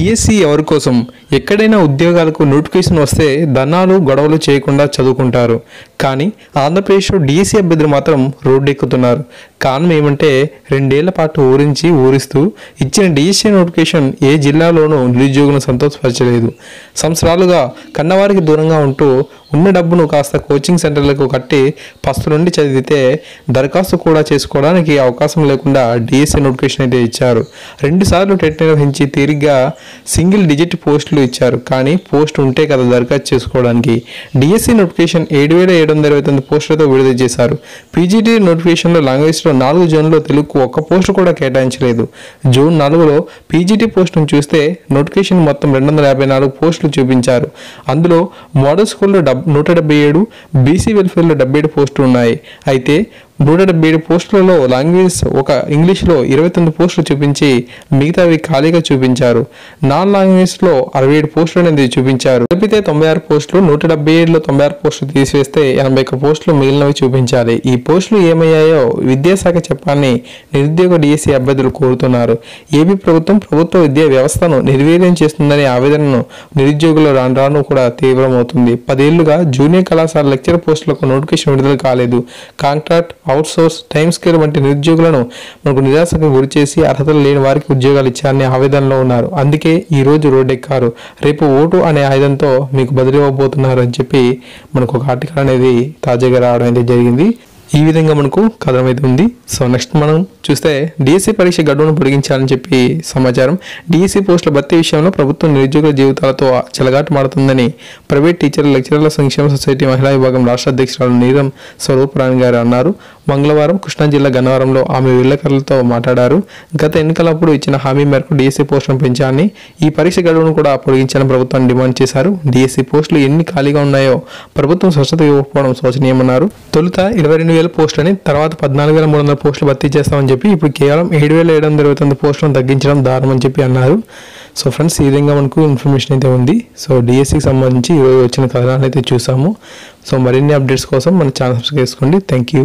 DSC ఎవరి కోసం? ఎక్కడైనా ఉద్యోగాలకు నోటిఫికేషన్ వస్తే ధర్నాలు గొడవలు చేయకుండా చదువుకుంటారు. కానీ ఆంధ్రప్రదేశ్లో డిఎస్సి అభ్యర్థులు మాత్రం రోడ్డు ఎక్కుతున్నారు. కారణం ఏమంటే 2 ఏళ్ల పాటు ఊరిస్తూ ఇచ్చిన డిఎస్సి నోటిఫికేషన్ ఏ జిల్లాలోనూ నిరుద్యోగులను సంతోషపరచలేదు. సంవత్సరాలుగా కన్నవారికి దూరంగా ఉంటూ ఉన్న డబ్బును కాస్త కోచింగ్ సెంటర్లకు కట్టి ఫస్ట్ నుండి చదివితే దరఖాస్తు కూడా చేసుకోవడానికి అవకాశం లేకుండా డిఎస్సి నోటిఫికేషన్ అయితే ఇచ్చారు. 2 సార్లు టెట్ నిర్వహించి తీరిగ్గా సింగిల్ డిజిట్ పోస్టులు ఇచ్చారు. కానీ పోస్ట్ ఉంటే కదా దరఖాస్తు చేసుకోవడానికి. డిఎస్సి నోటిఫికేషన్ 7,729 పోస్టులతో విడుదల చేశారు. పీజీటీ నోటిఫికేషన్లో లాంగ్వేజ్లో 4 జోన్లో తెలుగుకు ఒక్క పోస్టు కూడా కేటాయించలేదు. జూన్ 4లో పీజీటీ పోస్టును చూస్తే నోటిఫికేషన్ మొత్తం 254 పోస్టులు చూపించారు. అందులో మోడల్ స్కూల్లో 177, బీసీ వెల్ఫేర్లో 77 పోస్టులు ఉన్నాయి. అయితే 177 పోస్టులలో లాంగ్వేజ్ ఒక ఇంగ్లీష్లో 29 పోస్టులు చూపించి మిగతావి ఖాళీగా చూపించారు. నాన్ లాంగ్వేజ్లో 67 పోస్టులు అనేది చూపించారు. కలిపితే 96 పోస్టులు. 177లో 96 పోస్టులు తీసివేస్తే 81 పోస్టులు మిగిలినవి చూపించాలి. ఈ పోస్టులు ఏమయ్యాయో విద్యాశాఖ చెప్పాలని నిరుద్యోగ డిఎస్సి అభ్యర్థులు కోరుతున్నారు. ఏపీ ప్రభుత్వ విద్యా వ్యవస్థను నిర్వీర్యం చేస్తుందనే ఆవేదనను నిరుద్యోగులు రాను కూడా తీవ్రమవుతుంది. 10 ఏళ్లుగా జూనియర్ కళాశాల లెక్చరర్ పోస్టులకు నోటిఫికేషన్ విడుదల కాలేదు. కాంట్రాక్ట్, అవుట్సోర్స్, టైమ్ స్కేల్ వంటి నిరుద్యోగులను మనకు నిరాశకు గురిచేసి అర్హతలు లేని వారికి ఉద్యోగాలు ఇచ్చారనే ఆవేదనలో ఉన్నారు. అందుకే ఈ రోజు రోడ్డెక్కారు. రేపు ఓటు అనే ఆయుధంతో మీకు బదిలీవబోతున్నారు అని చెప్పి మనకు ఒక ఆర్టికల్ అనేది తాజాగా రావడం అయితే జరిగింది. ఈ విధంగా మనకు కథనం అయితే ఉంది. సో నెక్స్ట్ మనం చూస్తే డిఎస్సి పరీక్ష గడువును పొడిగించాలని చెప్పి సమాచారం. డిఎస్సి పోస్టుల భర్తీ విషయంలో ప్రభుత్వం నిరుద్యోగుల జీవితాలతో చెలగాటు మాడుతుందని ప్రైవేట్ టీచర్ల లెక్చరర్ల సంక్షేమ సొసైటీ మహిళా విభాగం రాష్ట్ర అధ్యక్షురాలు నీలం స్వరూపరాణి గారు అన్నారు. మంగళవారం కృష్ణా జిల్లా గన్నవరంలో ఆమె విలేకరులతో మాట్లాడారు. గత ఎన్నికలప్పుడు ఇచ్చిన హామీ మేరకు డిఎస్సి పోస్టులను పెంచాలని, ఈ పరీక్ష గడువును కూడా పొడిగించాలని ప్రభుత్వాన్ని డిమాండ్ చేశారు. డిఎస్సి పోస్టులు ఎన్ని ఖాళీగా ఉన్నాయో ప్రభుత్వం స్పష్టత ఇవ్వకపోవడం శోచనీయమన్నారు. తొలుత 22,000 పోస్టులని, తర్వాత 14,300 పోస్టులు భర్తీ చేస్తామని చెప్పి ఇప్పుడు కేవలం 7,729 పోస్టులను తగ్గించడం దారుణం అని చెప్పి అన్నారు. సో ఫ్రెండ్స్, ఈ విధంగా మనకు ఇన్ఫర్మేషన్ అయితే ఉంది. సో డిఎస్సికి సంబంధించి ఈరోజు వచ్చిన కథనాన్ని అయితే చూసాము. సో మరిన్ని అప్డేట్స్ కోసం మన ఛానల్ సబ్స్క్రైబ్ చేసుకోండి. Thank you.